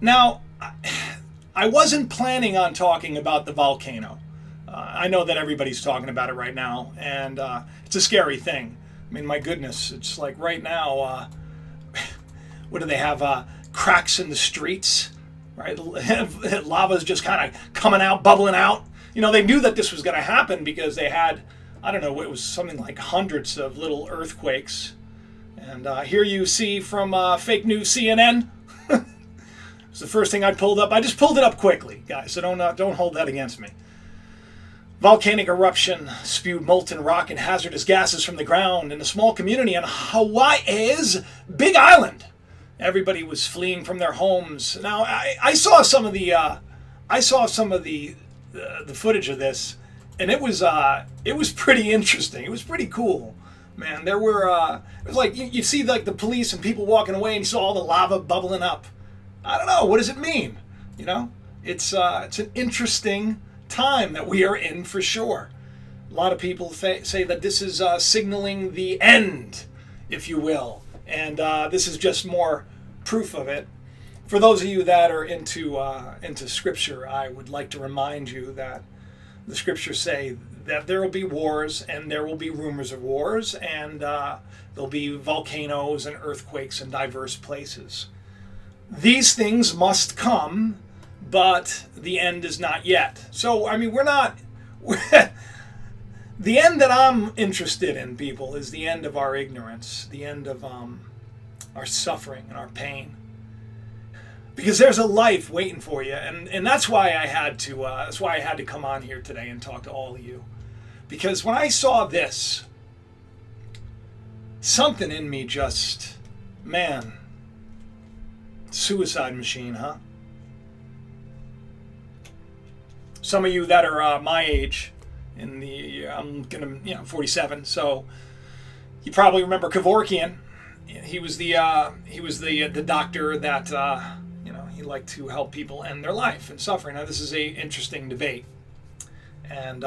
Now, I wasn't planning on talking about the volcano. I know that everybody's talking about it right now, and it's a scary thing. I mean, my goodness, it's like right now, what do they have? Cracks in the streets, right? Lava's just kind of coming out, bubbling out. You know, they knew that this was going to happen because they had, I don't know, it was something like hundreds of little earthquakes. And here you see from fake news CNN. It's the first thing I pulled up. I just pulled it up quickly, guys, so don't hold that against me. Volcanic eruption spewed molten rock and hazardous gases from the ground in a small community on Hawaii's Big Island. Everybody was fleeing from their homes. Now, I saw some of the footage of this, and it was pretty interesting. It was pretty cool, man. There were it was like you see like the police and people walking away, and you saw all the lava bubbling up. I don't know, what does it mean? You know, it's an interesting time that we are in for sure. A lot of people say that this is signaling the end, if you will, and this is just more proof of it. For those of you that are into Scripture, I would like to remind you that the Scriptures say that there will be wars, and there will be rumors of wars, and there'll be volcanoes and earthquakes in diverse places. These things must come, but the end is not yet. So, I mean, the end that I'm interested in, people, is the end of our ignorance, the end of our suffering and our pain. Because there's a life waiting for you, and that's why I had to come on here today and talk to all of you. Because when I saw this, something in me just, man, suicide machine, huh? Some of you that are my age, I'm 47, so you probably remember Kevorkian. He was the doctor that he liked to help people end their life and suffering. Now this is a interesting debate, and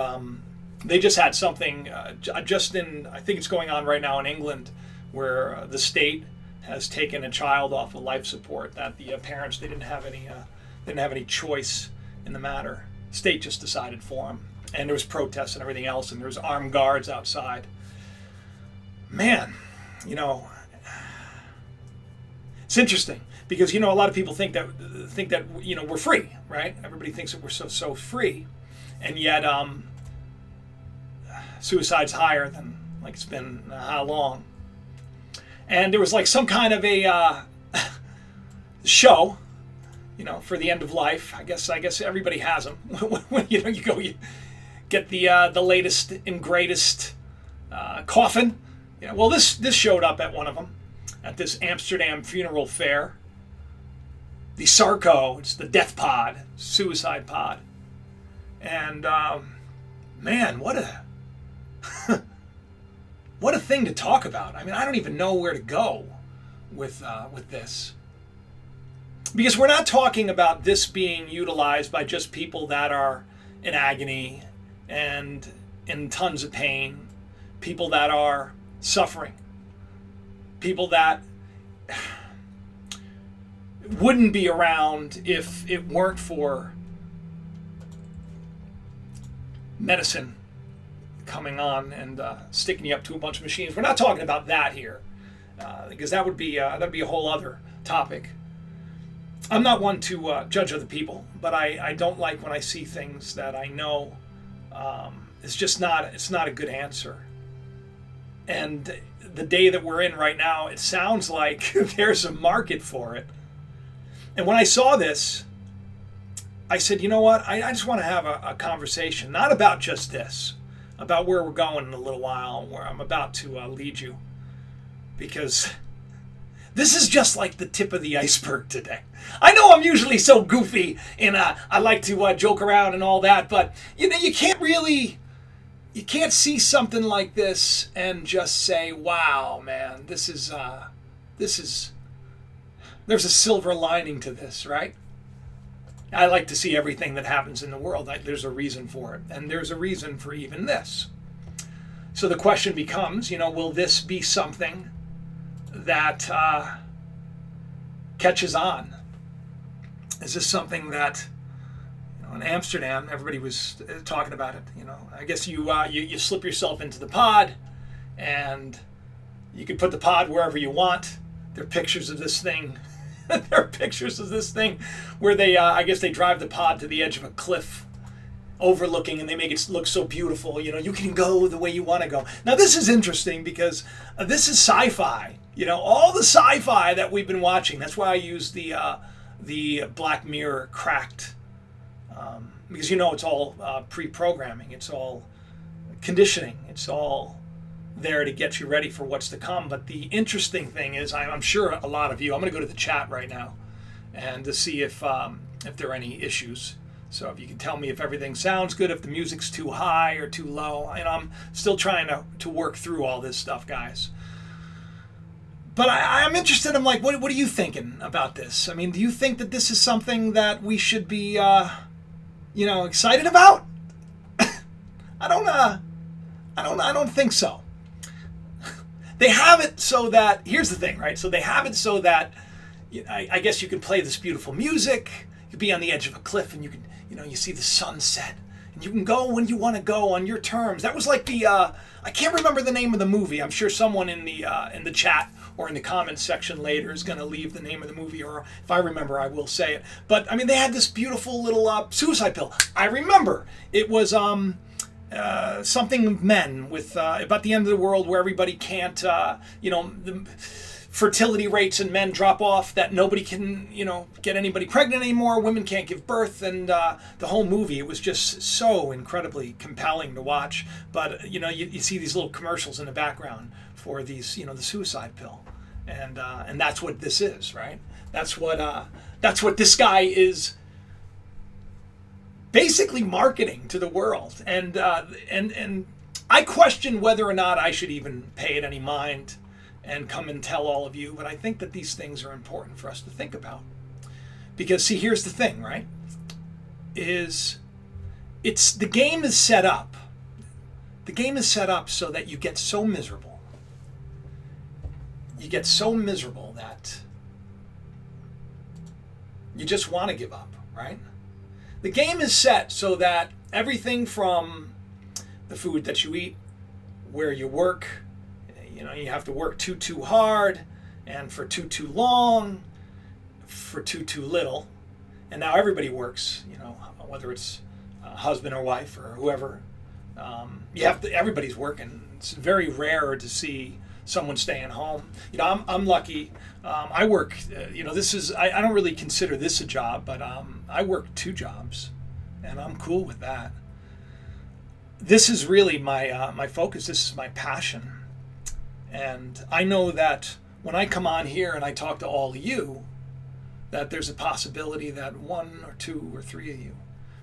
they just had something I think it's going on right now in England, where the state has taken a child off of life support that the parents they didn't have any choice in the matter. State just decided for them, and there was protests and everything else, and there was armed guards outside. Man, it's interesting because a lot of people think that we're free, right? Everybody thinks that we're so free, and yet suicide's higher than like it's been how long. And there was like some kind of a show, for the end of life. I guess everybody has them. When you get the latest and greatest coffin. Well, this showed up at one of them, at this Amsterdam funeral fair. The Sarco, it's the death pod, suicide pod, and man, what a thing to talk about. I mean, I don't even know where to go with this. Because we're not talking about this being utilized by just people that are in agony and in tons of pain, people that are suffering, people that wouldn't be around if it weren't for medicine coming on and sticking you up to a bunch of machines. We're not talking about that here, because that'd be a whole other topic. I'm not one to judge other people, but I don't like when I see things that I know it's not a good answer. And the day that we're in right now, it sounds like there's a market for it. And when I saw this, I said, you know what? I just want to have a conversation, not about just this, about where we're going in a little while, where I'm about to lead you. Because this is just like the tip of the iceberg today. I know I'm usually so goofy and I like to joke around and all that, but you can't see something like this and just say, wow, man, there's a silver lining to this, right? I like to see everything that happens in the world. There's a reason for it, and there's a reason for even this. So the question becomes, will this be something that catches on? Is this something that, in Amsterdam, everybody was talking about it. I guess you slip yourself into the pod, and you can put the pod wherever you want. There are pictures of this thing. There are pictures of this thing where they, I guess they drive the pod to the edge of a cliff overlooking, and they make it look so beautiful. You can go the way you want to go. Now, this is interesting because this is sci-fi. All the sci-fi that we've been watching. That's why I use the Black Mirror Cracked, because it's all pre-programming. It's all conditioning. It's all there to get you ready for what's to come. But the interesting thing is, I'm sure a lot of you, I'm going to go to the chat right now and to see if there are any issues. So if you can tell me if everything sounds good, if the music's too high or too low. I'm still trying to work through all this stuff, guys. But I'm interested. I'm like, what are you thinking about this? Do you think that this is something that we should be, excited about? I don't think so. They have it so that, here's the thing, right? So they have it so that, I guess you can play this beautiful music. You could be on the edge of a cliff, and you can, you see the sunset, and you can go when you want to go on your terms. That was like the, I can't remember the name of the movie. I'm sure someone in the chat or in the comments section later is going to leave the name of the movie, or if I remember, I will say it. But they had this beautiful little suicide pill. I remember it was something men with about the end of the world where everybody can't, the fertility rates in men drop off, that nobody can, get anybody pregnant anymore. Women can't give birth, and the whole movie, it was just so incredibly compelling to watch. But you see these little commercials in the background for these, the suicide pill, and that's what this is, right? That's what this guy is basically marketing to the world, and I question whether or not I should even pay it any mind and come and tell all of you, but I think that these things are important for us to think about. Because see, here's the thing, right? The game is set up. The game is set up so that you get so miserable. You get so miserable that you just want to give up, right? The game is set so that everything from the food that you eat, where you work, you have to work too hard, and for too long, for too little. And now everybody works, whether it's husband or wife or whoever. Everybody's working. It's very rare to see someone staying home. I'm lucky. I work, I don't really consider this a job, but I work 2 jobs, and I'm cool with that. This is really my focus. This is my passion. And I know that when I come on here and I talk to all of you, that there's a possibility that 1 or 2 or 3 of you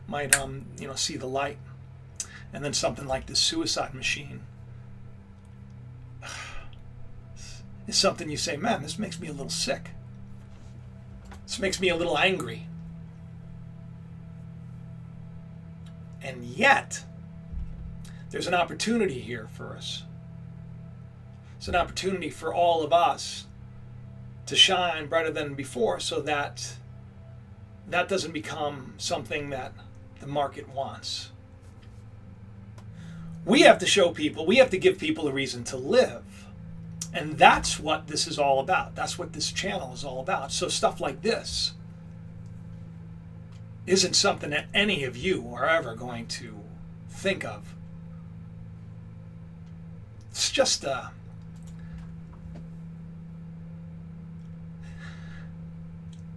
might, see the light. And then something like this suicide machine is something you say, man, this makes me a little sick. This makes me a little angry. And yet, there's an opportunity here for us. It's an opportunity for all of us to shine brighter than before, so that doesn't become something that the market wants. We have to show people, we have to give people a reason to live. And that's what this is all about. That's what this channel is all about. So stuff like this isn't something that any of you are ever going to think of. It's just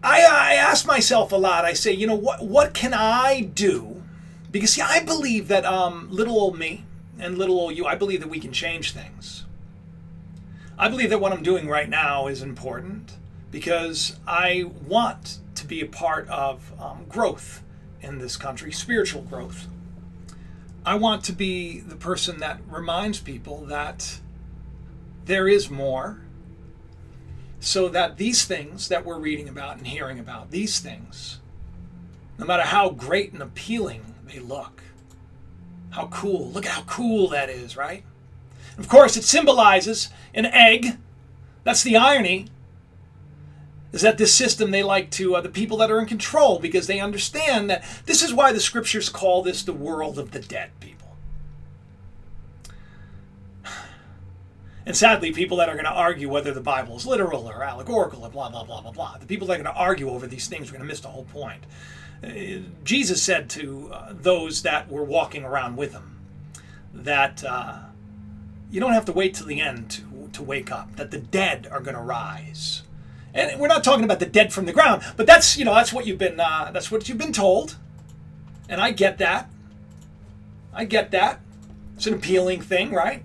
I ask myself a lot. I say, what can I do? Because see, I believe that little old me and little old you, I believe that we can change things. I believe that what I'm doing right now is important because I want to be a part of growth in this country, spiritual growth. I want to be the person that reminds people that there is more, so that these things that we're reading about and hearing about, these things, no matter how great and appealing they look, how cool, look at how cool that is, right? Of course, it symbolizes an egg. That's the irony. is that this system, they like to, the people that are in control, because they understand that this is why the scriptures call this the world of the dead, people. And sadly, people that are going to argue whether the Bible is literal or allegorical or blah, blah, blah, blah, blah. The people that are going to argue over these things are going to miss the whole point. Jesus said to those that were walking around with him that you don't have to wait till the end to wake up, that the dead are going to rise. And we're not talking about the dead from the ground, but that's what you've been told. And I get that. It's an appealing thing, right?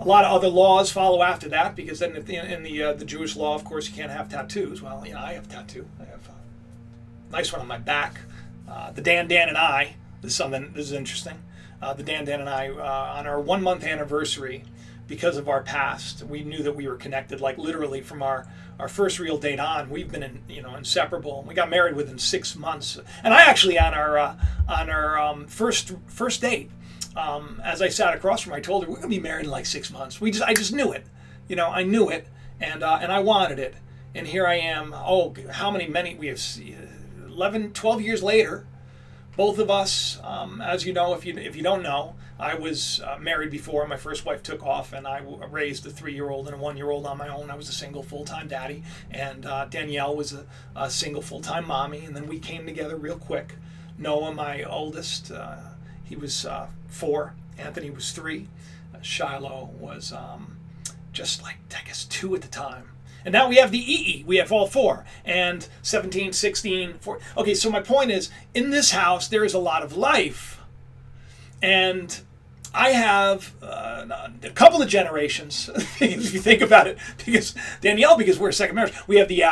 A lot of other laws follow after that, because then in the Jewish law, of course, you can't have tattoos. Well, I have a tattoo. I have a nice one on my back. The Dan and I. This is interesting. The Dan and I, on our 1 month anniversary, because of our past, we knew that we were connected. Like literally from our first real date on, we've been inseparable. We got married within 6 months, and I actually on our first date. As I sat across from her, I told her we're gonna be married in like 6 months. I just knew it, I knew it, and I wanted it, and here I am. Oh, many we have 11, 12 years later, both of us. As you know, if you don't know, I was married before my first wife took off, and I raised a 3-year-old and a 1-year-old on my own. I was a single full-time daddy, and Danielle was a single full-time mommy, and then we came together real quick. Noah, my oldest. He was 4. Anthony was 3. Shiloh was just like, I guess, 2 at the time. And now we have the EE. We have all 4. And 17, 16, 4. Okay, so my point is, in this house, there is a lot of life. And I have a couple of generations, if you think about it, because Danielle, because we're a second marriage, we have the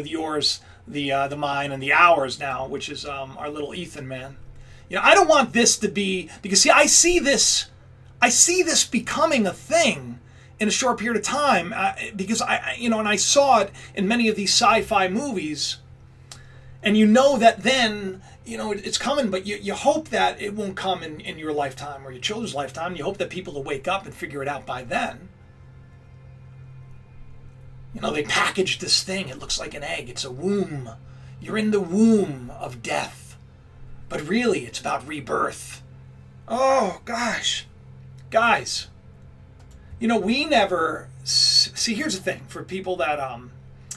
yours, the mine, and the ours now, which is our little Ethan man. I don't want this to be, because see, I see this becoming a thing in a short period of time, because and I saw it in many of these sci-fi movies, and that then, it's coming, but you hope that it won't come in your lifetime or your children's lifetime. You hope that people will wake up and figure it out by then. They packaged this thing. It looks like an egg. It's a womb. You're in the womb of death. But really, it's about rebirth. Oh, gosh. Guys, we never... See, here's the thing. For people that...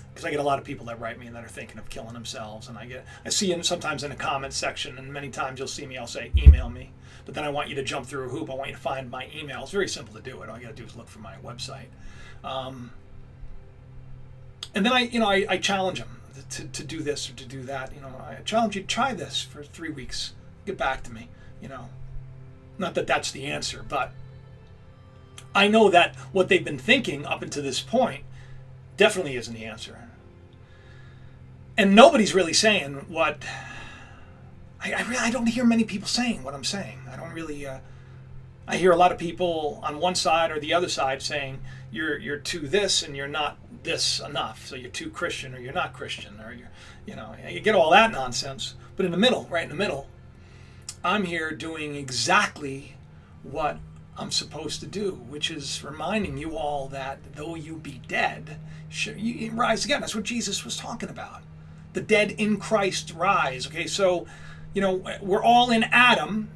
Because I get a lot of people that write me and that are thinking of killing themselves. And I see them sometimes in the comments section, and many times you'll see me, I'll say, email me. But then I want you to jump through a hoop. I want you to find my email. It's very simple to do it. All you got to do is look for my website. And then I challenge them to do this or to do that. I challenge you to try this for 3 weeks. Get back to me. Not that that's the answer, but I know that what they've been thinking up until this point definitely isn't the answer. And nobody's really saying what I don't hear many people saying what I'm saying. I don't really. I hear a lot of people on one side or the other side saying you're too this and you're not this enough. So you're too Christian or you're not Christian, or you get all that nonsense. But in the middle, right in the middle, I'm here doing exactly what I'm supposed to do, which is reminding you all that though you be dead, you rise again. That's what Jesus was talking about. The dead in Christ rise. Okay, so we're all in Adam.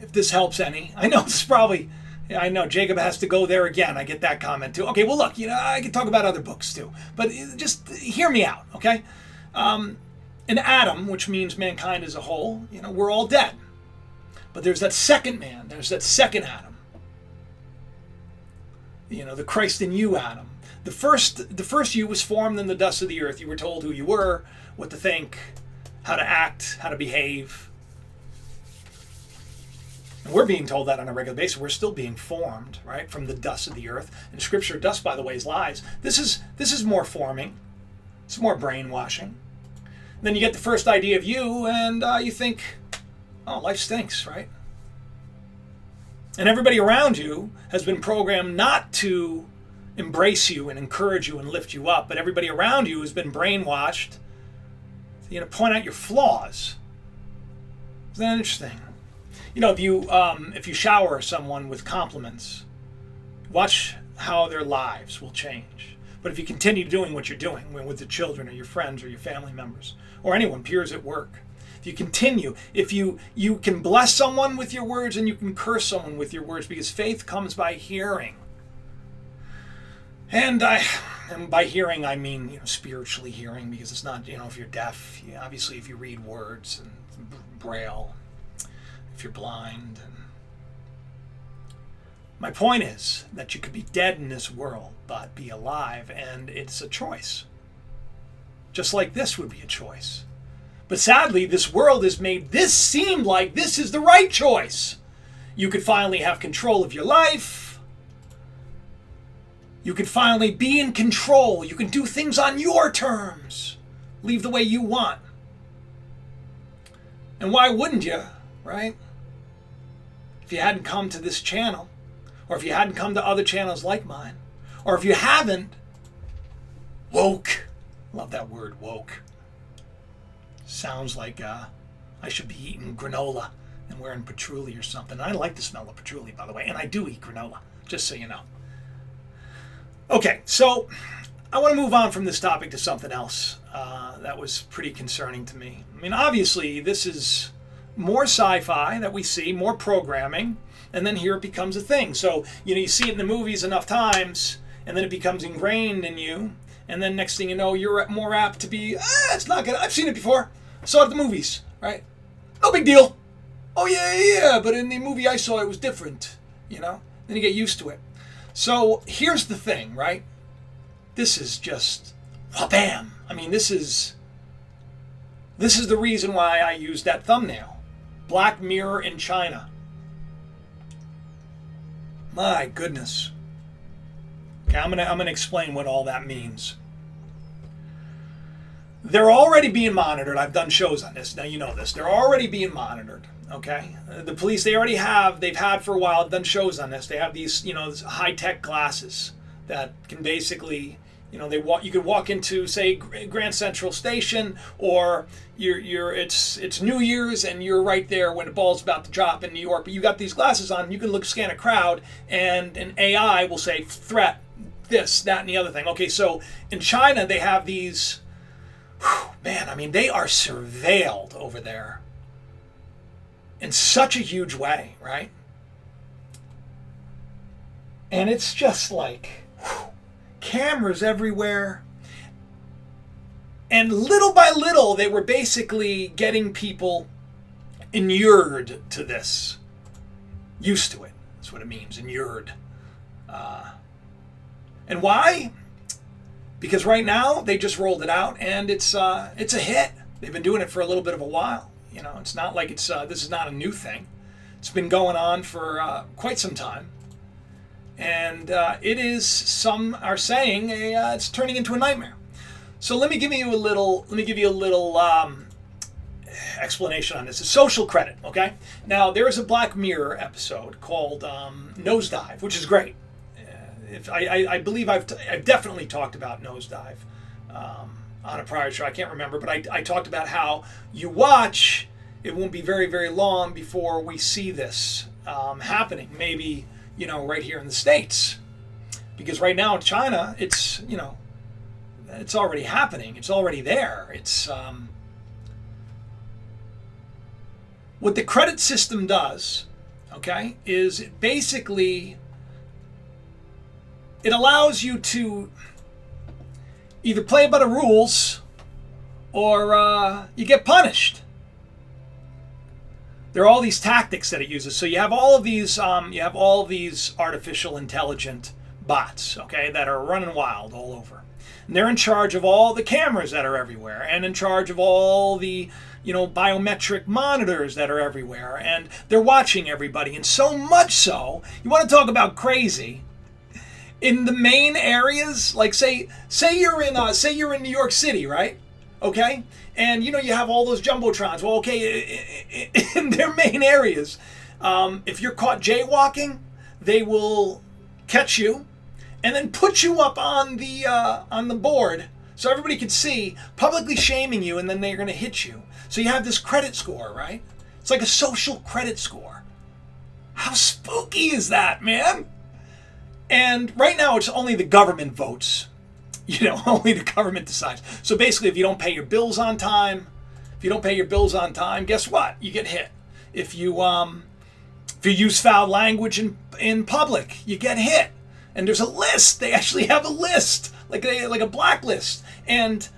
If this helps any, I know it's probably. I know Jacob has to go there again. I get that comment too. Okay, well look, I can talk about other books too, but just hear me out, okay? In Adam, which means mankind as a whole, we're all dead. But there's that second man. There's that second Adam. The Christ in you Adam. The first you was formed in the dust of the earth. You were told who you were, what to think, how to act, how to behave. And we're being told that on a regular basis. We're still being formed, right, from the dust of the earth. And Scripture, dust, by the way, is lies. This is more forming. It's more brainwashing. Then you get the first idea of you, and you think, oh, life stinks, right? And everybody around you has been programmed not to embrace you and encourage you and lift you up, but everybody around you has been brainwashed to point out your flaws. Isn't that interesting? If you shower someone with compliments, watch how their lives will change. But if you continue doing what you're doing with the children or your friends or your family members or anyone, peers at work, if you continue, if you can bless someone with your words and you can curse someone with your words, because faith comes by hearing. And by hearing, I mean, spiritually hearing, because it's not, if you're deaf, obviously if you read words and braille, if you're blind. And my point is that you could be dead in this world, but be alive, and it's a choice. Just like this would be a choice. But sadly, this world has made this seem like this is the right choice. You could finally have control of your life. You can finally be in control. You can do things on your terms. Live the way you want. And why wouldn't you, right? If you hadn't come to this channel, or if you hadn't come to other channels like mine, or if you haven't, woke. Love that word, woke. Sounds like I should be eating granola and wearing patchouli or something. I like the smell of patchouli, by the way, and I do eat granola, just so you know. Okay, so I want to move on from this topic to something else that was pretty concerning to me. I mean, obviously, this is more sci-fi that we see, more programming, and then here it becomes a thing. So, you see it in the movies enough times, and then it becomes ingrained in you, and then next thing you know, you're more apt to be, it's not good. I've seen it before. I saw it at the movies, right? No big deal. Oh, yeah, but in the movie I saw, it was different, Then you get used to it. So here's the thing, right? This is just, wha-bam. I mean, this is the reason why I used that thumbnail. Black Mirror in China. My goodness. Okay, I'm gonna explain what all that means. They're already being monitored. I've done shows on this. Now you know this. They're already being monitored. Okay, the police, they've had for a while, done shows on this. They have these, high-tech glasses that can basically, you could walk into, say, Grand Central Station, or it's New Year's and you're right there when the ball's about to drop in New York, but you got these glasses on and you can scan a crowd, and an AI will say, threat, this, that, and the other thing. Okay, so in China, they have these, man, I mean, they are surveilled over there in such a huge way, right? And it's just like cameras everywhere. And little by little, they were basically getting people inured to this. Used to it. That's what it means, inured. And why? Because right now, they just rolled it out, and it's a hit. They've been doing it for a little bit of a while. It's not like this is not a new thing. It's been going on for quite some time. And it is, some are saying, it's turning into a nightmare. So let me give you a little explanation on this. It's social credit, okay? Now, there is a Black Mirror episode called Nosedive, which is great. I believe I've definitely talked about Nosedive on a prior show. I can't remember, but I talked about how you watch, it won't be very, very long before we see this happening. Maybe, right here in the States. Because right now in China, it's, it's already happening. It's already there. It's what the credit system does, okay, is it basically, it allows you to either play by the rules or you get punished. There are all these tactics that it uses. So you have all of these artificial intelligent bots, okay, that are running wild all over. And they're in charge of all the cameras that are everywhere, and in charge of all the, biometric monitors that are everywhere, and they're watching everybody. And so much so, you want to talk about crazy. In the main areas, like say you're in New York City, right? Okay, and you have all those jumbotrons. Well, okay, in their main areas, if you're caught jaywalking, they will catch you, and then put you up on the board so everybody can see, publicly shaming you, and then they're going to hit you. So you have this credit score, right? It's like a social credit score. How spooky is that, man? And right now, it's only the government votes Only the government decides. So basically, if you don't pay your bills on time, guess what? You get hit. If you use foul language in public, you get hit. And there's a list. They actually have a list, like a blacklist. And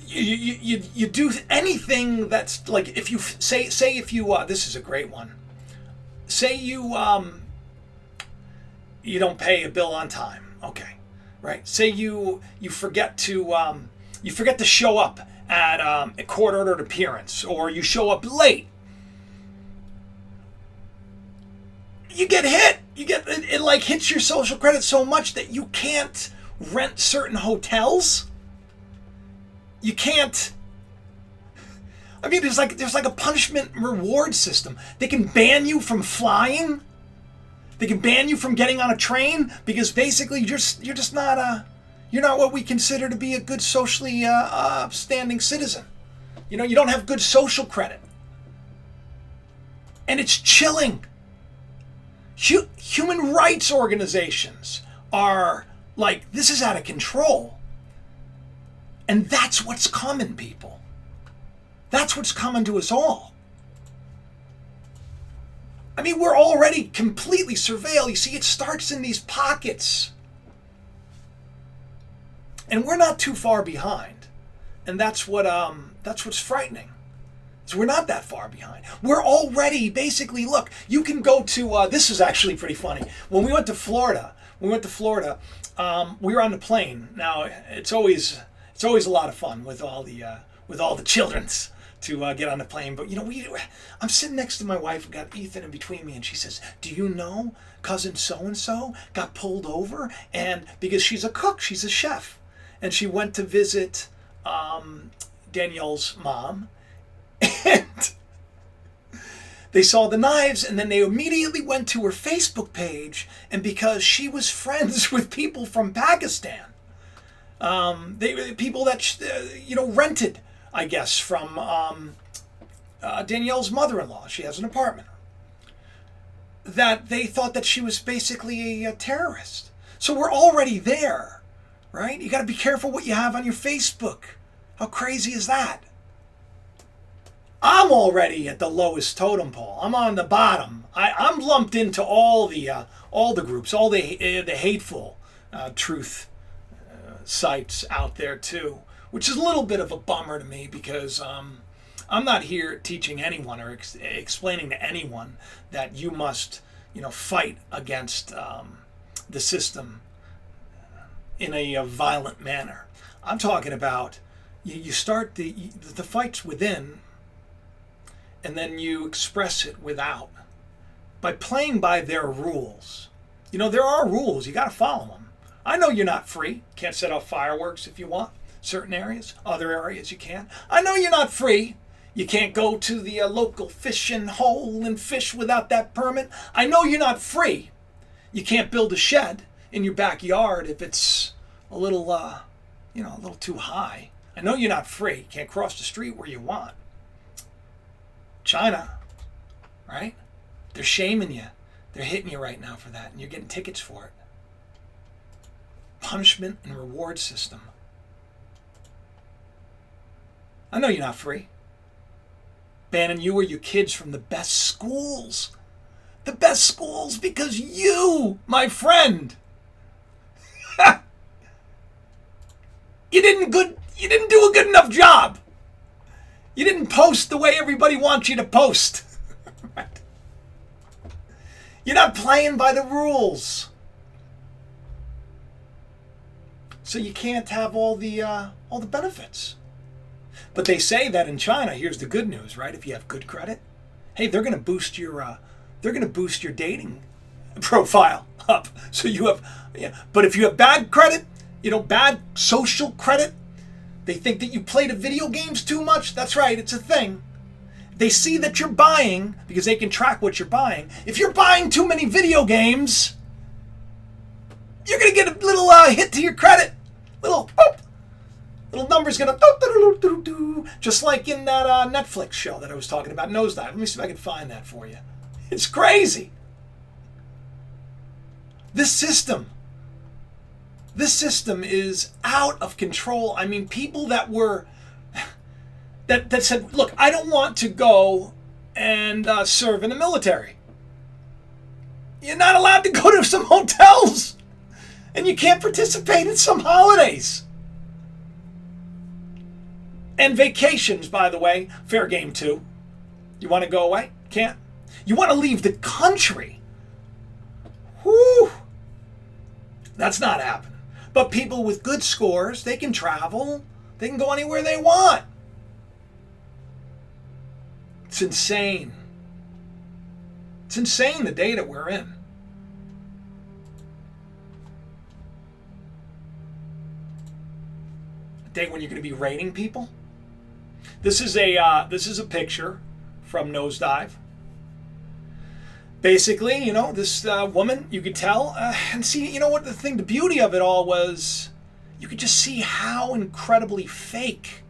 you do anything that's like, if you say if you this is a great one. Say you don't pay a bill on time. Okay, right. Say you forget to show up at a court-ordered appearance, or you show up late. You get hit. It like hits your social credit so much that you can't rent certain hotels. You can't. I mean, there's like a punishment and reward system. They can ban you from flying. They can ban you from getting on a train because basically you're just not you're not what we consider to be a good socially upstanding citizen. You don't have good social credit, and it's chilling. Human rights organizations are like, this is out of control. And that's what's coming, people. That's what's coming to us all. I mean, we're already completely surveilled. You see, it starts in these pockets. And we're not too far behind. And that's what's frightening. So we're not that far behind. We're already basically, look, you can go to, this is actually pretty funny. When we went to Florida, we were on the plane. Now, it's always a lot of fun with all the childrens to get on the plane. But, I'm sitting next to my wife, and got Ethan in between me, and she says, do you know cousin so-and-so got pulled over? And because she's a cook, she's a chef. And she went to visit Danielle's mom. And they saw the knives, and then they immediately went to her Facebook page, and because she was friends with people from Pakistan, people that rented, I guess, from Danielle's mother-in-law. She has an apartment. That they thought that she was basically a terrorist. So we're already there, right? You got to be careful what you have on your Facebook. How crazy is that? I'm already at the lowest totem pole. I'm on the bottom. I'm lumped into all the groups, all the hateful truth sites out there too, which is a little bit of a bummer to me because I'm not here teaching anyone or explaining to anyone that you must, fight against the system in a violent manner. I'm talking about you start the fights within. And then you express it without, by playing by their rules. There are rules. You got to follow them. I know you're not free. Can't set off fireworks if you want. Certain areas. Other areas you can. I know you're not free. You can't go to the local fishing hole and fish without that permit. I know you're not free. You can't build a shed in your backyard if it's a little, a little too high. I know you're not free. You can't cross the street where you want. China, right? They're shaming you. They're hitting you right now for that, and you're getting tickets for it. Punishment and reward system. I know you're not free. Banning you or your kids from the best schools. The best schools because you, my friend, you didn't do a good enough job. You didn't post the way everybody wants you to post. Right? You're not playing by the rules. So you can't have all the benefits. But they say that in China, here's the good news, right? If you have good credit, hey, they're going to boost your dating profile up. So you have, but if you have bad credit, bad social credit, they think that you play the video games too much. That's right, it's a thing. They see that you're buying, because they can track what you're buying. If you're buying too many video games, you're going to get a little hit to your credit. Little number's going to, just like in that Netflix show that I was talking about, Nosedive. Let me see if I can find that for you. It's crazy. This system This system is out of control. I mean, people that were that said, look, I don't want to go and serve in the military. You're not allowed to go to some hotels, and you can't participate in some holidays. And vacations, by the way, fair game too. You want to go away? Can't. You want to leave the country? Whew. That's not happening. But people with good scores, they can travel. They can go anywhere they want. It's insane. It's insane the day that we're in. A day when you're going to be rating people. This is a picture from Nosedive. Basically, you know, this woman, you could tell, and see, you know what, the beauty of it all was, you could just see how incredibly fake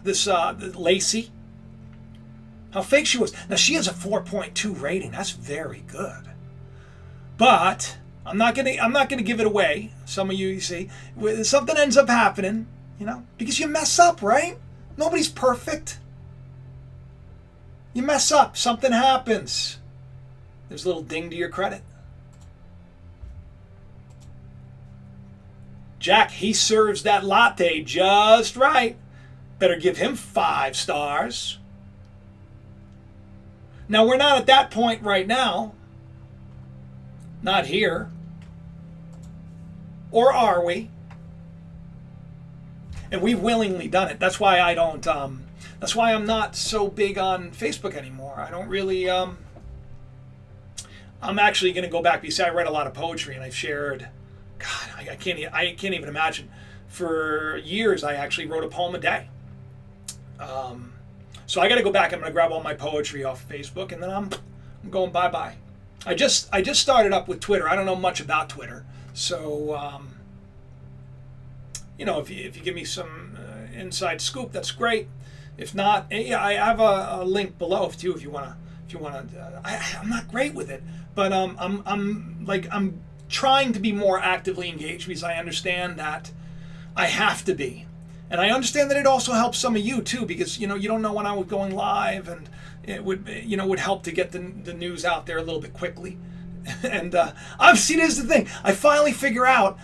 this Lacey, how fake she was. Now, she has a 4.2 rating. That's very good. But I'm not gonna give it away. Some of you see, something ends up happening, you know, because you mess up, right? Nobody's perfect. You mess up, something happens. There's a little ding to your credit. Jack, he serves that latte just right. Better give him 5 stars. Now, we're not at that point right now. Not here. Or are we? And we've willingly done it. That's why I don't... That's why I'm not so big on Facebook anymore. I don't really... I'm actually going to go back because I read a lot of poetry and I've shared... God, I can't even imagine. For years, I actually wrote a poem a day. So I got to go back. I'm going to grab all my poetry off Facebook, and then I'm going bye-bye. I just started up with Twitter. I don't know much about Twitter. So, you know, if you give me some inside scoop, that's great. If not, yeah, I have a link below too. If you wanna, I'm not great with it, but I'm trying to be more actively engaged because I understand that I have to be, and I understand that it also helps some of you too because you know you don't know when I was going live, and it would would help to get the news out there a little bit quickly. And I've seen. Here's the thing. I finally figure out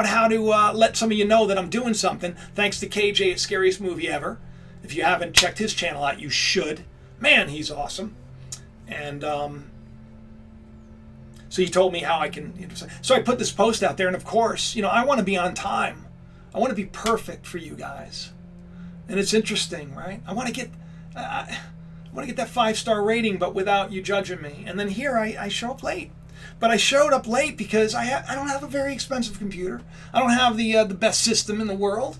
how to let some of you know that I'm doing something. Thanks to KJ at Scariest Movie Ever. If you haven't checked his channel out, you should. Man, he's awesome. And so he told me how I can. You know, so I put this post out there, and of course, you know, I want to be on time. I want to be perfect for you guys. And it's interesting, right? I want to get that 5-star rating, but without you judging me. And then here I show up late. But I showed up late because I don't have a very expensive computer. I don't have the best system in the world.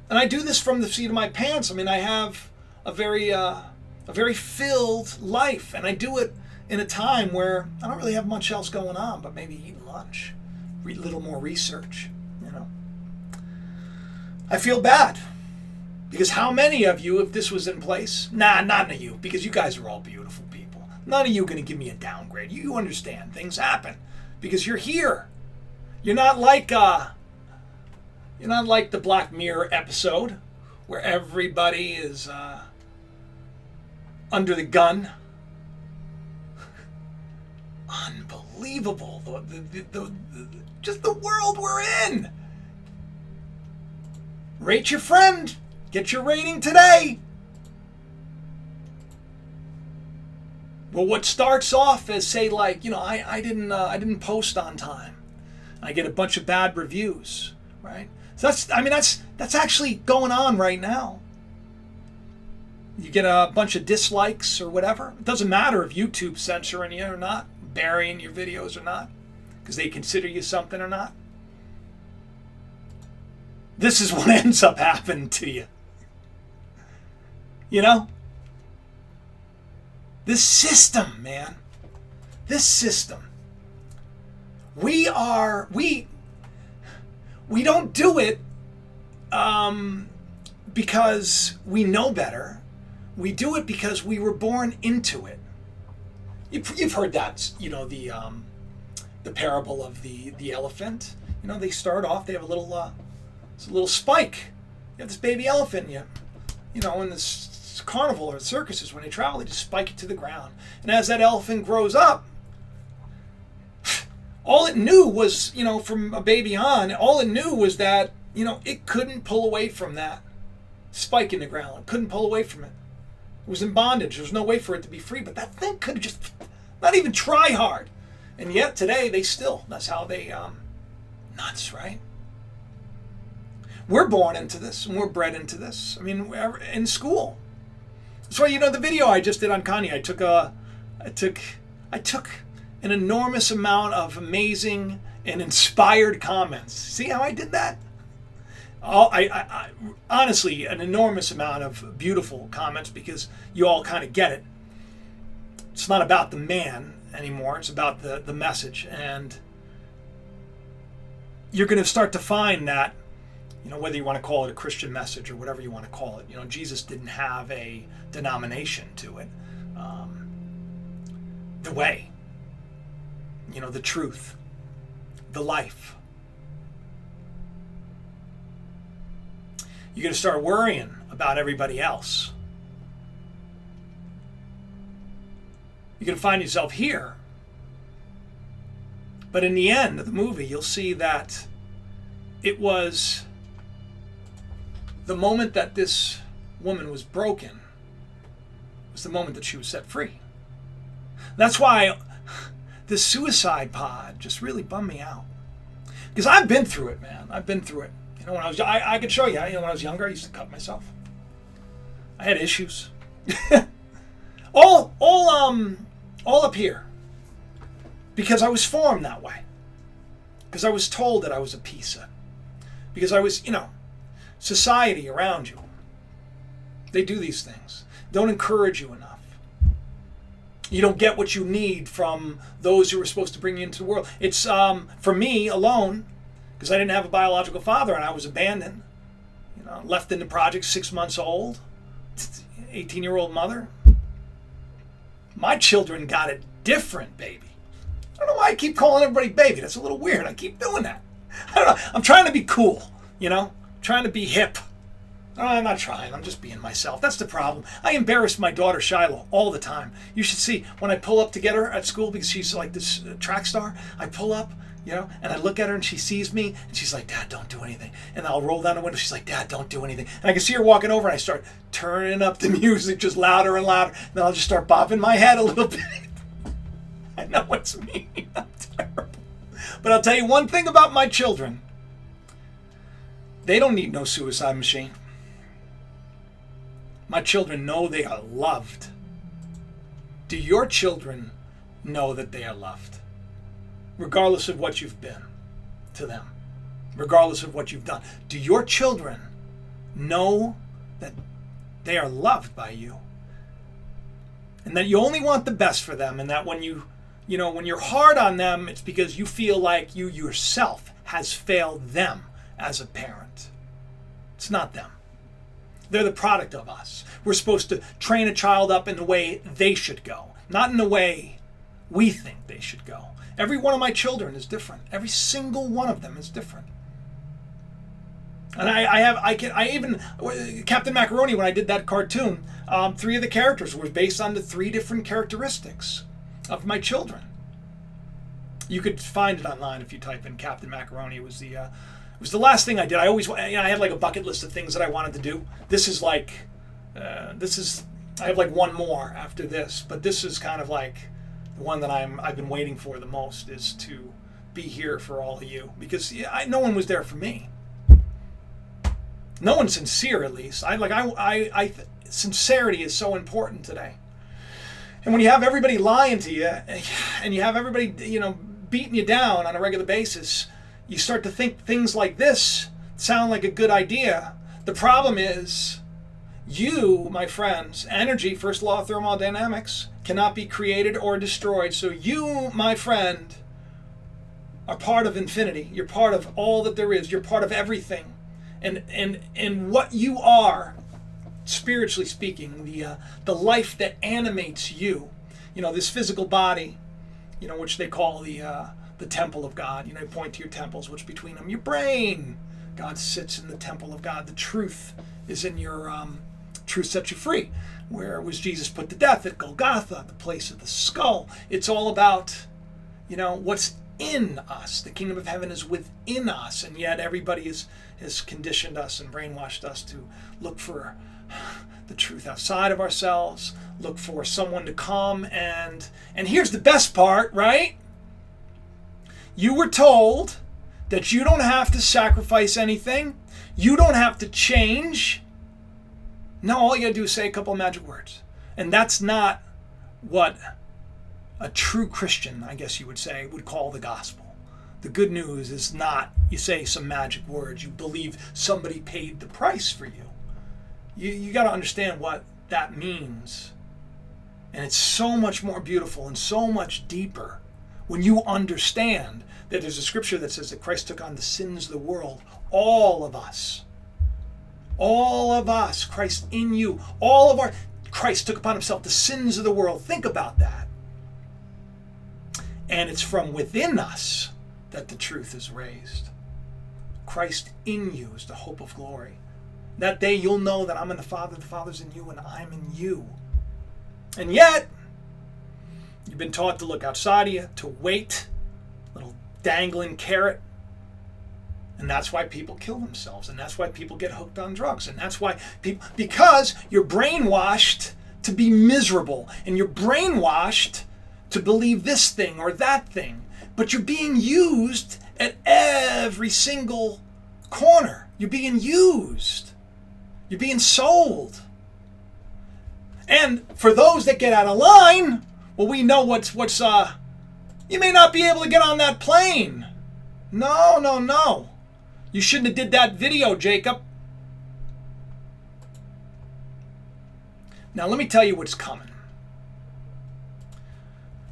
And I do this from the seat of my pants. I mean, I have a very filled life, and I do it in a time where I don't really have much else going on, but maybe eat lunch, read a little more research, you know. I feel bad because how many of you, if this was in place, none of you, because you guys are all beautiful people. None of you are going to give me a downgrade. You understand things happen because you're here. You're not like the Black Mirror episode where everybody is under the gun. Unbelievable. Just the world we're in. Rate your friend. Get your rating today. Well, what starts off as, say, like, you know, I didn't post on time. I get a bunch of bad reviews, right? So that's actually going on right now. You get a bunch of dislikes or whatever. It doesn't matter if YouTube's censoring you or not, burying your videos or not, because they consider you something or not. This is what ends up happening to you. You know? This system, man. This system. We don't do it because we know better. We do it because we were born into it. You've heard that, you know, the the parable of the elephant. You know, they start off, they have it's a little spike. You have this baby elephant, you know, in this carnival or circuses, when they travel, they just spike it to the ground. And as that elephant grows up, all it knew was, you know, from a baby on, all it knew was that, you know, it couldn't pull away from that spike in the ground. It couldn't pull away from it. It was in bondage. There was no way for it to be free. But that thing could have just not even try hard. And yet today that's how they, nuts, right? We're born into this and we're bred into this. I mean, in school. So, you know, the video I just did on Kanye, I took an enormous amount of amazing and inspired comments. See how I did that? I honestly, an enormous amount of beautiful comments, because you all kind of get it. It's not about the man anymore. It's about the message. And you're going to start to find that, you know, whether you want to call it a Christian message or whatever you want to call it, you know, Jesus didn't have a denomination to it. The way, you know, the truth, the life. You're going to start worrying about everybody else. You're going to find yourself here. But in the end of the movie, you'll see that it was the moment that this woman was broken, was the moment that she was set free. That's why this suicide pod just really bummed me out. Because I've been through it, man. I've been through it. You know, when I could show you, you know, when I was younger, I used to cut myself. I had issues. all up here. Because I was formed that way. Because I was told that I was a piece of. Because I was, you know, society around you. They do these things. Don't encourage you enough. You don't get what you need from those who are supposed to bring you into the world. It's, for me alone, because I didn't have a biological father and I was abandoned, you know, left in the project 6 months old, 18-year-old mother. My children got it different, baby. I don't know why I keep calling everybody baby. That's a little weird. I keep doing that. I don't know. I'm trying to be cool, you know? I'm trying to be hip. No, I'm not trying. I'm just being myself. That's the problem. I embarrass my daughter Shiloh all the time. You should see when I pull up to get her at school, because she's like this track star. I pull up, you know, and I look at her and she sees me and she's like, Dad, don't do anything. And I'll roll down the window. She's like, Dad, don't do anything. And I can see her walking over and I start turning up the music just louder and louder. And then I'll just start bopping my head a little bit. I know it's me. I'm terrible. But I'll tell you one thing about my children. They don't need no suicide machine. My children know they are loved. Do your children know that they are loved? Regardless of what you've been to them. Regardless of what you've done. Do your children know that they are loved by you? And that you only want the best for them, and that when when you're hard on them, it's because you feel like you yourself has failed them as a parent. It's not them. They're the product of us. We're supposed to train a child up in the way they should go, not in the way we think they should go. Every one of my children is different. Every single one of them is different. And I even Captain Macaroni, when I did that cartoon, 3 of the characters were based on the 3 different characteristics of my children. You could find it online if you type in Captain Macaroni. It was the last thing I did. I had like a bucket list of things that I wanted to do. This is like, I have like one more after this, but this is kind of like the one that I've been waiting for the most, is to be here for all of you, because no one was there for me. No one sincere, at least. Sincerity is so important today. And when you have everybody lying to you, and you have everybody, beating you down on a regular basis, you start to think things like this sound like a good idea. The problem is, you, my friends, energy, first law of thermodynamics, cannot be created or destroyed. So you, my friend, are part of infinity. You're part of all that there is. You're part of everything. And what you are, spiritually speaking, the life that animates you, this physical body, which they call the the temple of God. You know, you point to your temples, which between them, your brain. God sits in the temple of God. The truth is in your, truth sets you free. Where was Jesus put to death? At Golgotha, the place of the skull. It's all about, what's in us. The kingdom of heaven is within us, and yet everybody has conditioned us and brainwashed us to look for the truth outside of ourselves, look for someone to come, and here's the best part, right? You were told that you don't have to sacrifice anything. You don't have to change. No, all you got to do is say a couple of magic words. And that's not what a true Christian, I guess you would say, would call the gospel. The good news is not you say some magic words. You believe somebody paid the price for you. You got to understand what that means. And it's so much more beautiful and so much deeper when you understand that there's a scripture that says that Christ took on the sins of the world. All of us, Christ in you, Christ took upon himself the sins of the world. Think about that. And it's from within us that the truth is raised. Christ in you is the hope of glory. That day you'll know that I'm in the Father's in you, and I'm in you. And yet, you've been taught to look outside of you, to wait, little dangling carrot. And that's why people kill themselves. And that's why people get hooked on drugs. And that's why because you're brainwashed to be miserable. And you're brainwashed to believe this thing or that thing. But you're being used at every single corner. You're being used. You're being sold. And for those that get out of line, well, we know what's you may not be able to get on that plane. No. You shouldn't have did that video, Jacob. Now let me tell you what's coming.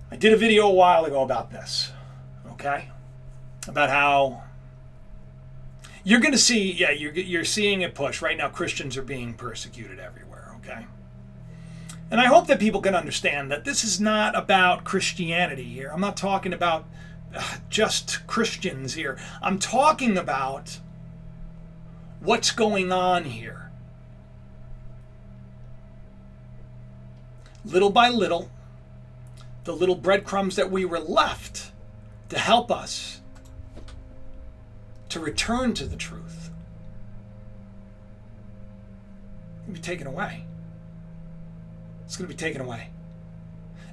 I did a video a while ago about this, okay? About how you're going to see, you're seeing it push. Right now, Christians are being persecuted everywhere, okay? And I hope that people can understand that this is not about Christianity here. I'm not talking about just Christians here. I'm talking about what's going on here. Little by little, the little breadcrumbs that we were left to help us to return to the truth will be taken away. It's going to be taken away.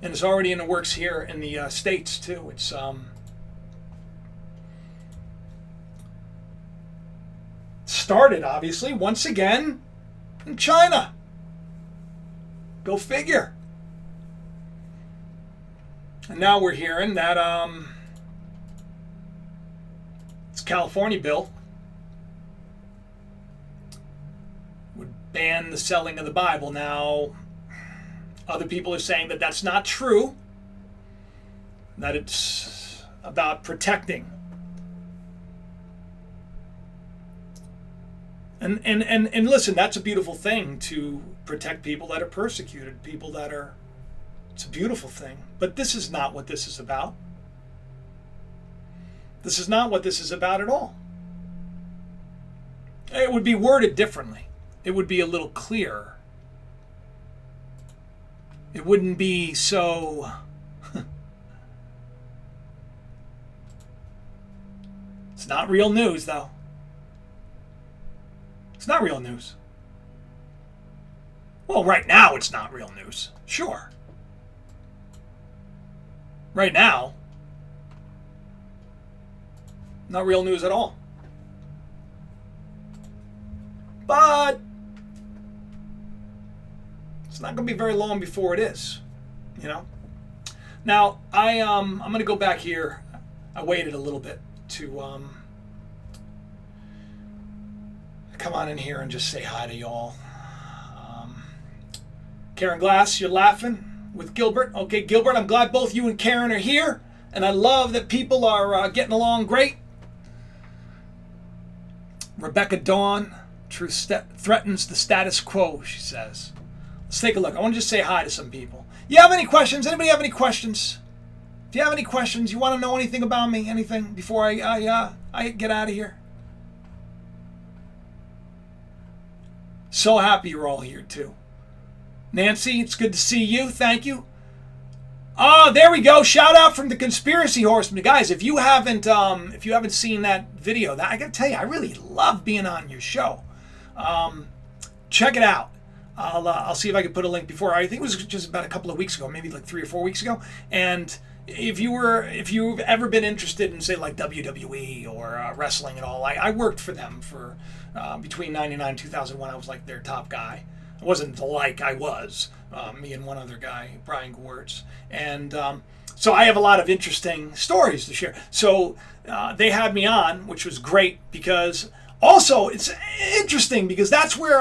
And it's already in the works here in the States too. It's started, obviously, once again in China. Go figure. And now we're hearing that it's a California bill would ban the selling of the Bible. Now, other people are saying that that's not true, that it's about protecting. And listen, that's a beautiful thing, to protect people that are persecuted, people that are, it's a beautiful thing. But this is not what this is about. This is not what this is about at all. It would be worded differently. It would be a little clearer. It wouldn't be so... It's not real news, though. It's not real news. Well, right now it's not real news. Sure. Right now, not real news at all. But it's not going to be very long before it is, you know. Now, I'm going to go back here. I waited a little bit to come on in here and just say hi to y'all. Karen Glass, you're laughing with Gilbert. Okay, Gilbert, I'm glad both you and Karen are here, and I love that people are getting along great. Rebecca Dawn, truth threatens the status quo, she says. Let's take a look. I want to just say hi to some people. You have any questions? Anybody have any questions? If you have any questions, you want to know anything about me, anything before I get out of here. So happy you're all here too. Nancy, it's good to see you. Thank you. There we go. Shout out from the Conspiracy Horseman, guys. If you haven't seen that video, I gotta tell you, I really love being on your show. Check it out. I'll see if I can put a link before. I think it was just about a couple of weeks ago, maybe like 3 or 4 weeks ago. And if you've ever been interested in, say, like WWE or wrestling at all, I worked for them for between '99 and 2001. I was like their top guy. I wasn't I was. Me and one other guy, Brian Gwertz. And so I have a lot of interesting stories to share. So they had me on, which was great, because also it's interesting because that's where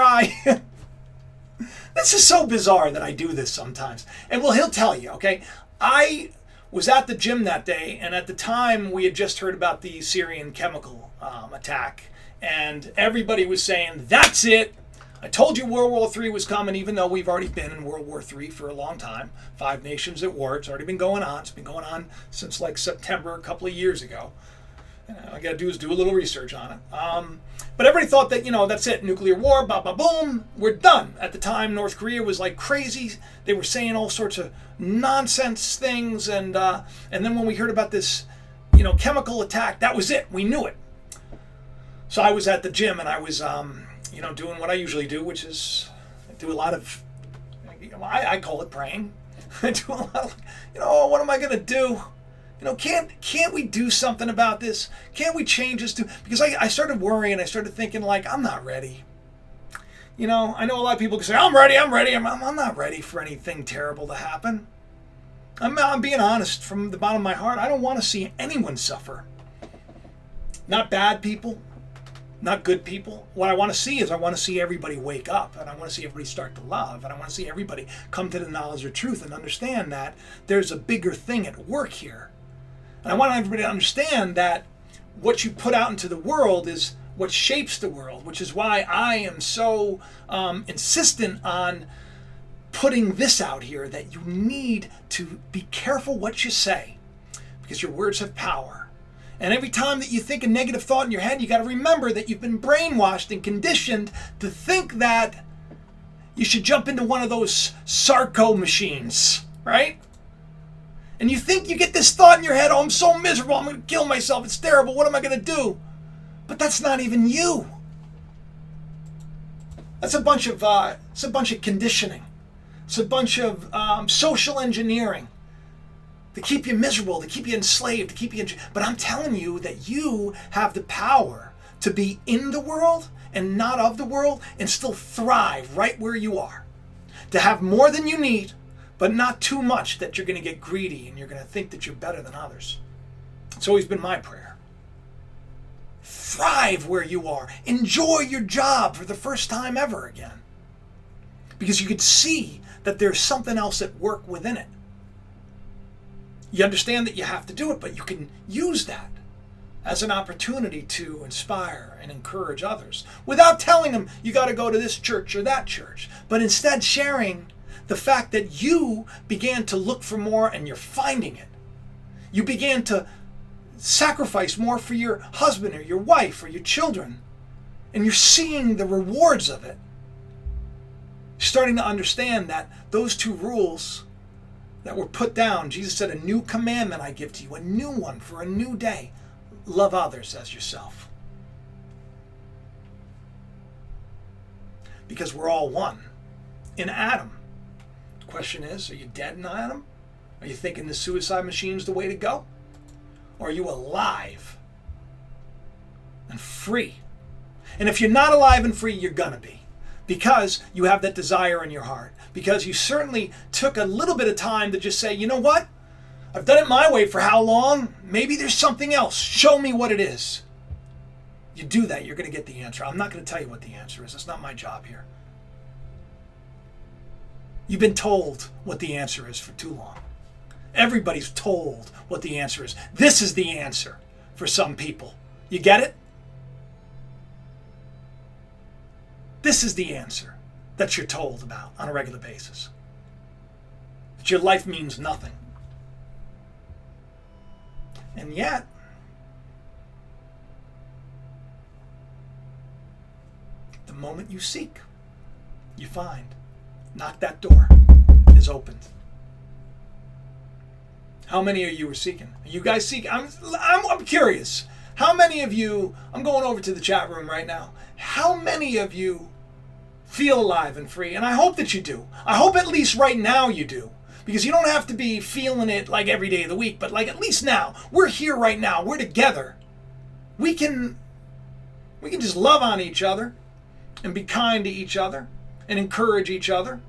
this is so bizarre that I do this sometimes. And well, he'll tell you, okay? I was at the gym that day, and at the time we had just heard about the Syrian chemical attack, and everybody was saying, that's it. I told you World War III was coming, even though we've already been in World War III for a long time. 5 nations at war. It's already been going on. It's been going on since like September a couple of years ago. All I got to do is do a little research on it. But everybody thought that, that's it. Nuclear war, boom, we're done. At the time, North Korea was like crazy. They were saying all sorts of nonsense things. And then when we heard about this, chemical attack, that was it. We knew it. So I was at the gym, and I was, doing what I usually do, which is I do a lot of, I call it praying. I do a lot of, what am I going to do? Can't we do something about this? Can't we change this? Because I started worrying. I started thinking, I'm not ready. I know a lot of people can say, I'm ready. I'm not ready for anything terrible to happen. I'm being honest from the bottom of my heart. I don't want to see anyone suffer. Not bad people. Not good people. What I want to see is I want to see everybody wake up, and I want to see everybody start to love, and I want to see everybody come to the knowledge of truth and understand that there's a bigger thing at work here. And I want everybody to understand that what you put out into the world is what shapes the world, which is why I am so insistent on putting this out here, that you need to be careful what you say, because your words have power. And every time that you think a negative thought in your head, you got to remember that you've been brainwashed and conditioned to think that you should jump into one of those Sarco machines, right? And you think you get this thought in your head, oh, I'm so miserable, I'm going to kill myself, it's terrible, what am I going to do? But that's not even you. That's a bunch of conditioning. It's a bunch of social engineering. To keep you miserable, to keep you enslaved, but I'm telling you that you have the power to be in the world and not of the world and still thrive right where you are. To have more than you need, but not too much that you're going to get greedy and you're going to think that you're better than others. It's always been my prayer. Thrive where you are. Enjoy your job for the first time ever again. Because you could see that there's something else at work within it. You understand that you have to do it, but you can use that as an opportunity to inspire and encourage others without telling them you got to go to this church or that church, but instead sharing the fact that you began to look for more and you're finding it. You began to sacrifice more for your husband or your wife or your children, and you're seeing the rewards of it. You're starting to understand that those 2 rules that were put down, Jesus said, a new commandment I give to you, a new one for a new day. Love others as yourself. Because we're all one in Adam. The question is, are you dead in Adam? Are you thinking the suicide machine's the way to go? Or are you alive and free? And if you're not alive and free, you're gonna be. Because you have that desire in your heart. Because you certainly took a little bit of time to just say, you know what? I've done it my way for how long? Maybe there's something else. Show me what it is. You do that, you're going to get the answer. I'm not going to tell you what the answer is. It's not my job here. You've been told what the answer is for too long. Everybody's told what the answer is. This is the answer for some people. You get it? This is the answer that you're told about on a regular basis. That your life means nothing. And yet, the moment you seek, you find. Knock, that door is opened. How many of you are seeking? Are you guys seeking? I'm curious. How many of you, I'm going over to the chat room right now, how many of you feel alive and free? And I hope that you do. I hope at least right now you do. Because you don't have to be feeling it like every day of the week, but like at least now. We're here right now. We're together. We can just love on each other and be kind to each other and encourage each other.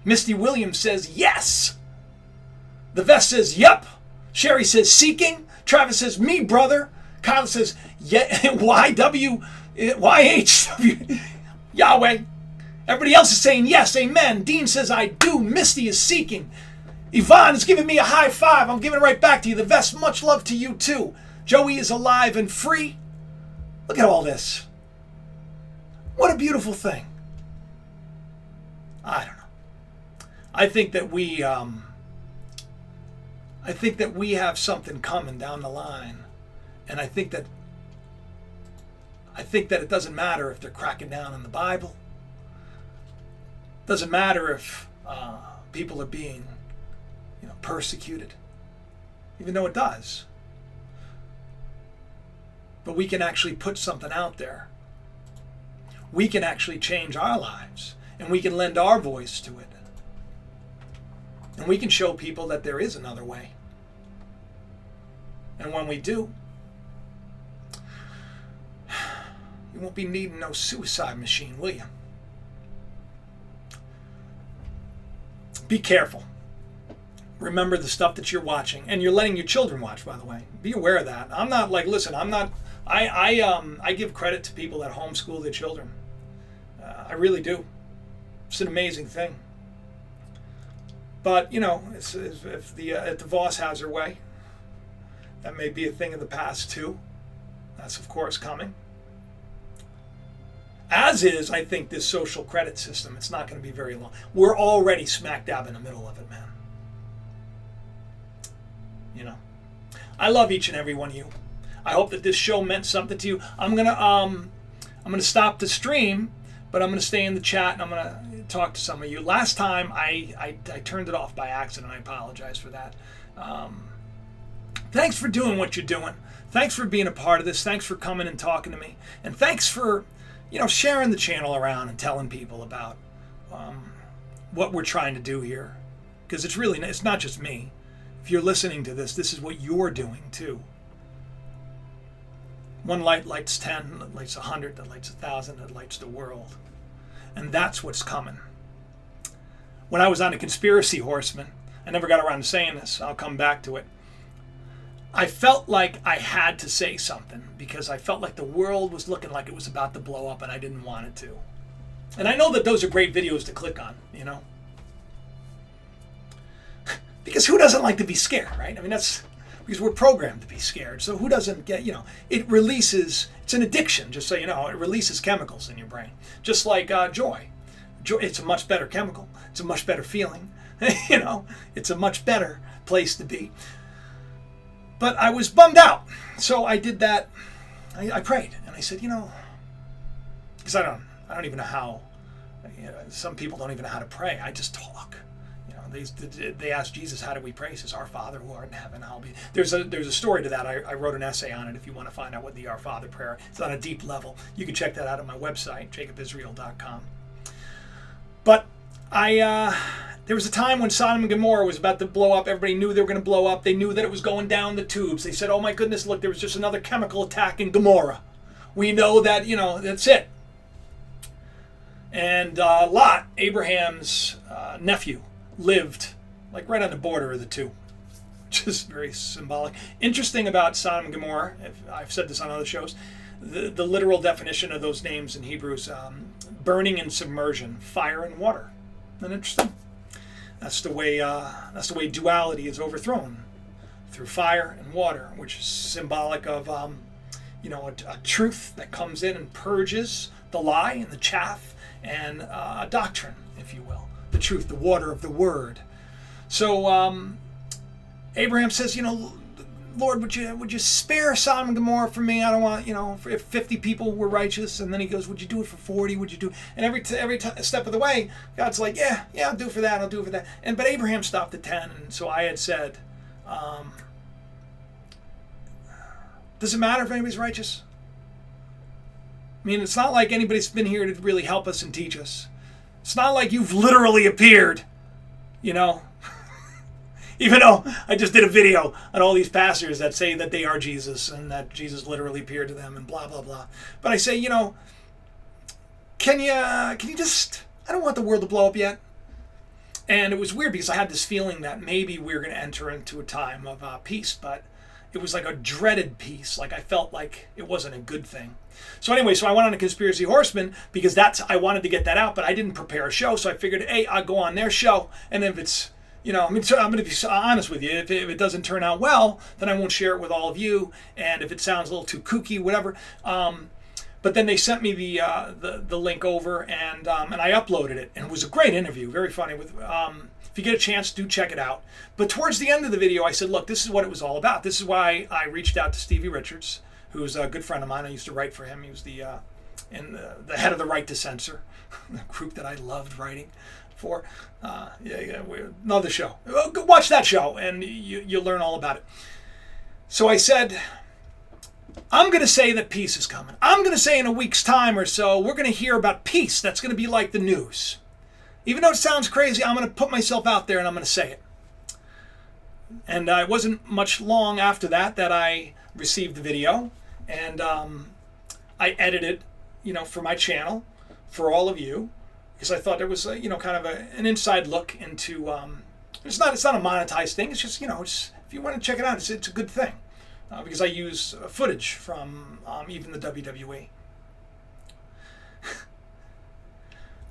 Misty Williams says yes. The Vest says yep. Sherry says seeking. Travis says me, brother. Kyle says yeah. YHW. Yahweh. Everybody else is saying yes, amen. Dean says I do. Misty is seeking. Yvonne is giving me a high five. I'm giving it right back to you. The Vest, much love to you too. Joey is alive and free. Look at all this. What a beautiful thing. I don't know. I think that we have something coming down the line. And I think that it doesn't matter if they're cracking down on the Bible. Doesn't matter if people are being, persecuted, even though it does. But we can actually put something out there. We can actually change our lives, and we can lend our voice to it. And we can show people that there is another way. And when we do, you won't be needing no suicide machine, will you? Be careful. Remember the stuff that you're watching, and you're letting your children watch, by the way. Be aware of that. I'm not like, listen, I'm not, I give credit to people that homeschool their children. I really do. It's an amazing thing. But, if the Voss has her way, that may be a thing of the past too. That's, of course, coming. As is, I think, this social credit system. It's not going to be very long. We're already smack dab in the middle of it, man. I love each and every one of you. I hope that this show meant something to you. I'm gonna stop the stream, but I'm gonna stay in the chat and I'm gonna talk to some of you. Last time I turned it off by accident. I apologize for that. Thanks for doing what you're doing. Thanks for being a part of this. Thanks for coming and talking to me. And thanks for sharing the channel around and telling people about what we're trying to do here. Because it's not just me. If you're listening to this, this is what you're doing too. One light lights 10, that lights 100, that lights 1,000, that lights the world. And that's what's coming. When I was on a conspiracy horseman, I never got around to saying this. I'll come back to it. I felt like I had to say something because I felt like the world was looking like it was about to blow up and I didn't want it to. And I know that those are great videos to click on, Because who doesn't like to be scared, right? I mean, that's because we're programmed to be scared. So who doesn't get, it releases, it's an addiction, just so you know, it releases chemicals in your brain. Just like joy. Joy, it's a much better chemical. It's a much better feeling. It's a much better place to be. But I was bummed out. So I did that. I prayed and I said, because I don't even know how, some people don't even know how to pray. I just talk. They asked Jesus, how do we pray? He says, Our Father who art in heaven, hallowed be. There's a story to that. I wrote an essay on it if you want to find out what the Our Father prayer. It's on a deep level. You can check that out on my website, jacobisrael.com. But there was a time when Sodom and Gomorrah was about to blow up. Everybody knew they were going to blow up. They knew that it was going down the tubes. They said, oh my goodness, look, there was just another chemical attack in Gomorrah. We know that, that's it. And Lot, Abraham's nephew, lived like right on the border of the two. Just very symbolic. Interesting about Sodom and Gomorrah, I've said this on other shows, the literal definition of those names in Hebrew is burning and submersion, fire and water. Isn't that interesting? That's the way duality is overthrown, through fire and water, which is symbolic of a truth that comes in and purges the lie and the chaff, and a doctrine, if you will. The truth, the water of the word. So Abraham says, Lord, would you spare Sodom and Gomorrah for me? I don't want, if 50 people were righteous. And then he goes, would you do it for 40? Would you do? And every step of the way, God's like, yeah, I'll do it for that. I'll do it for that. But Abraham stopped at 10. And so I had said, does it matter if anybody's righteous? I mean, it's not like anybody's been here to really help us and teach us. It's not like you've literally appeared, Even though I just did a video on all these pastors that say that they are Jesus and that Jesus literally appeared to them and blah, blah, blah. But I say, can you just, I don't want the world to blow up yet. And it was weird because I had this feeling that maybe we were going to enter into a time of peace, but it was like a dreaded peace. Like I felt like it wasn't a good thing. So anyway, I went on a Conspiracy Horseman because I wanted to get that out, but I didn't prepare a show. So I figured, hey, I'll go on their show. And if it's, so I'm going to be honest with you. If it doesn't turn out well, then I won't share it with all of you. And if it sounds a little too kooky, whatever. But then they sent me the link over, and I uploaded it. And it was a great interview, very funny. If you get a chance, do check it out. But towards the end of the video, I said, look, this is what it was all about. This is why I reached out to Stevie Richards, who's a good friend of mine. I used to write for him. He was the head of the Right to Censor, the group that I loved writing for. Another show. Go watch that show, and you'll learn all about it. So I said, I'm going to say that peace is coming. I'm going to say in a week's time or so, we're going to hear about peace. That's going to be like the news. Even though it sounds crazy, I'm going to put myself out there and I'm going to say it. And it wasn't much long after that I received the video, and I edited, for my channel, for all of you, because I thought there was, kind of an inside look into. It's not a monetized thing. It's just, if you want to check it out, it's a good thing, because I use footage from even the WWE.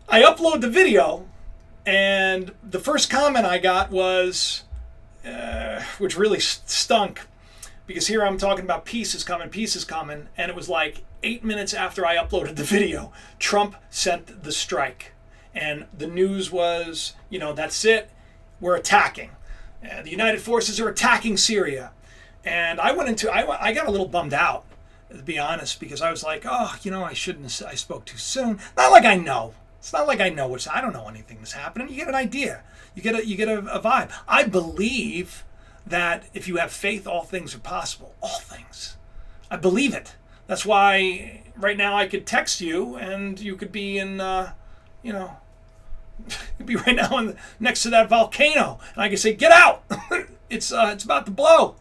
I upload the video, and the first comment I got was, which really stunk, because here I'm talking about peace is coming, and it was like 8 minutes after I uploaded the video, Trump sent the strike, and the news was, that's it, we're attacking. The United Forces are attacking Syria, and I got a little bummed out, to be honest, because I was like, I spoke too soon. Not like I know. It's not like I know I don't know anything that's happening. You get an idea. You get a vibe. I believe that if you have faith, all things are possible. All things. I believe it. That's why right now I could text you and you could be in, you'd be right now next to that volcano, and I could say, "Get out! It's about to blow."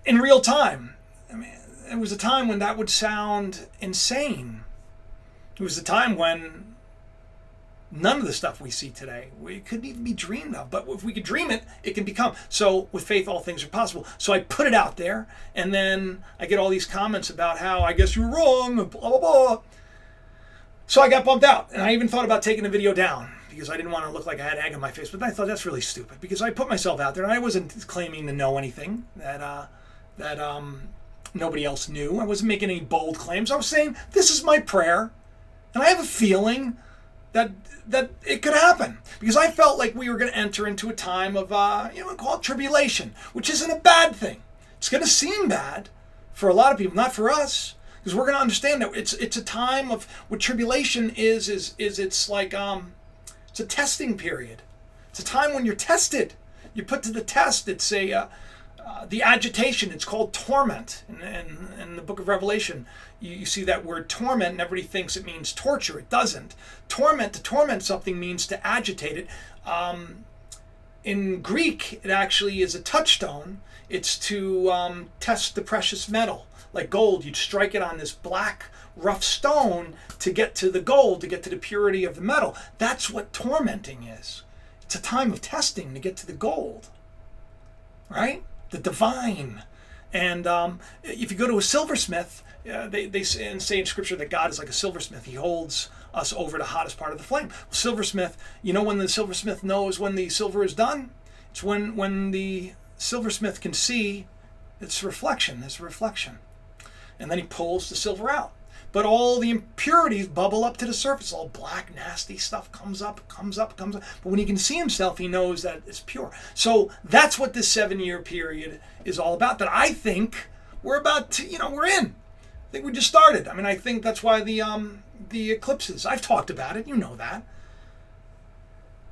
In real time. I mean, there was a time when that would sound insane. It was a time when none of the stuff we see today, it couldn't even be dreamed of. But if we could dream it, it can become. So with faith, all things are possible. So I put it out there, and then I get all these comments about how, I guess you're wrong, blah, blah, blah. So I got bummed out, and I even thought about taking the video down because I didn't want to look like I had egg on my face. But I thought that's really stupid because I put myself out there, and I wasn't claiming to know anything that nobody else knew. I wasn't making any bold claims. I was saying, this is my prayer. And I have a feeling that it could happen because I felt like we were going to enter into a time of, call it tribulation, which isn't a bad thing. It's going to seem bad for a lot of people, not for us, because we're going to understand that it's a time of what tribulation is it's like it's a testing period. It's a time when you're tested. You're put to the test. It's the agitation. It's called torment in the book of Revelation. You see that word torment, and everybody thinks it means torture. It doesn't. To torment something means to agitate it. In Greek, it actually is a touchstone. It's to test the precious metal. Like gold, you'd strike it on this black, rough stone to get to the gold, to get to the purity of the metal. That's what tormenting is. It's a time of testing to get to the gold. Right? The divine. And if you go to a silversmith, they say in Scripture that God is like a silversmith. He holds us over the hottest part of the flame. Well, silversmith, when the silversmith knows when the silver is done? It's when the silversmith can see its reflection, his reflection. And then he pulls the silver out. but all the impurities bubble up to the surface. All black, nasty stuff comes up. But when he can see himself, he knows that it's pure. So that's what this 7-year period is all about, that I think we're about to, we're in. I think we just started. I mean, I think that's why the eclipses, I've talked about it, you know that.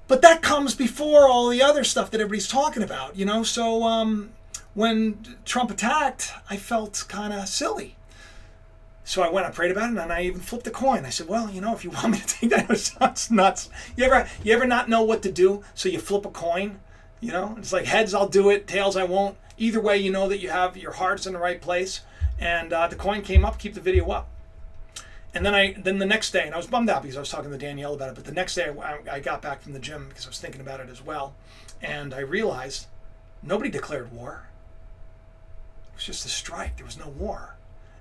But that comes before all the other stuff that everybody's talking about, So when Trump attacked, I felt kind of silly. So I prayed about it, and I even flipped a coin. I said, well, if you want me to take that, it sounds nuts. You ever not know what to do, so you flip a coin? It's like heads, I'll do it. Tails, I won't. Either way, you know that you have your heart's in the right place. And the coin came up, keep the video up. And then the next day, and I was bummed out because I was talking to Danielle about it, but the next day I got back from the gym because I was thinking about it as well. And I realized nobody declared war. It was just a strike. There was no war.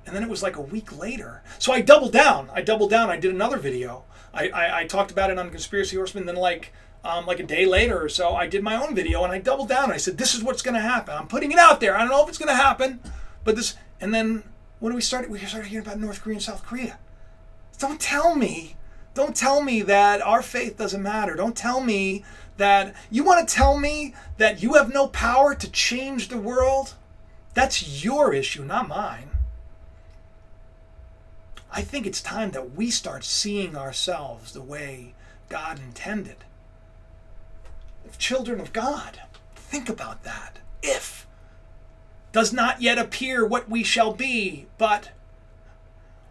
And then it was like a week later. So I doubled down. I did another video. I talked about it on Conspiracy Horseman. Then like a day later or so, I did my own video and I doubled down. I said, this is what's going to happen. I'm putting it out there. I don't know if it's going to happen, but this. And then when we started hearing about North Korea and South Korea. Don't tell me that our faith doesn't matter. Don't tell me that you want to tell me that you have no power to change the world. That's your issue, not mine. I think it's time that we start seeing ourselves the way God intended. If children of God, think about that. If does not yet appear what we shall be, but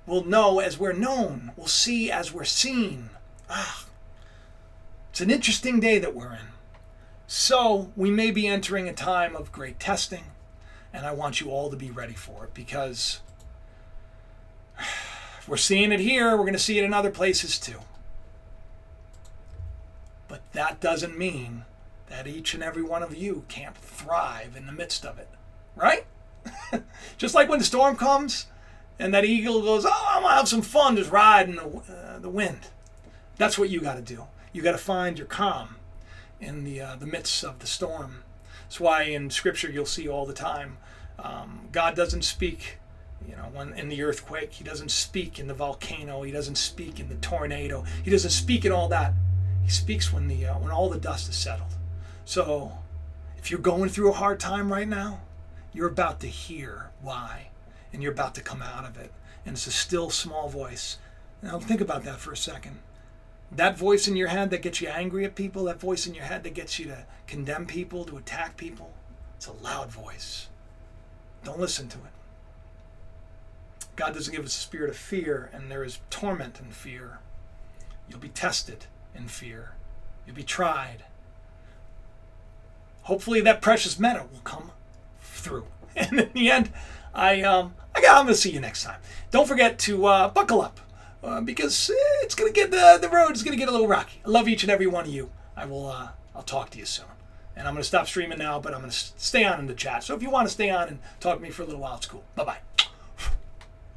we'll know as we're known. We'll see as we're seen. It's an interesting day that we're in. So we may be entering a time of great testing, and I want you all to be ready for it, because if we're seeing it here, we're going to see it in other places too. But that doesn't mean that each and every one of you can't thrive in the midst of it, right? Just like when the storm comes, and that eagle goes, I'm going to have some fun just riding the wind. That's what you got to do. You got to find your calm in the midst of the storm. That's why in Scripture you'll see all the time, God doesn't speak, when in the earthquake. He doesn't speak in the volcano. He doesn't speak in the tornado. He doesn't speak in all that. He speaks when all the dust is settled. So if you're going through a hard time right now, you're about to hear why. And you're about to come out of it. And it's a still, small voice. Now think about that for a second. That voice in your head that gets you angry at people, that voice in your head that gets you to condemn people, to attack people, it's a loud voice. Don't listen to it. God doesn't give us a spirit of fear, and there is torment in fear. You'll be tested in fear. You'll be tried. Hopefully that precious metal will come through. And in the end, I'm going to see you next time. Don't forget to buckle up because it's going to get the road is going to get a little rocky. I love each and every one of you. I'll talk to you soon. And I'm going to stop streaming now, but I'm going to stay on in the chat. So if you want to stay on and talk to me for a little while, it's cool. Bye-bye.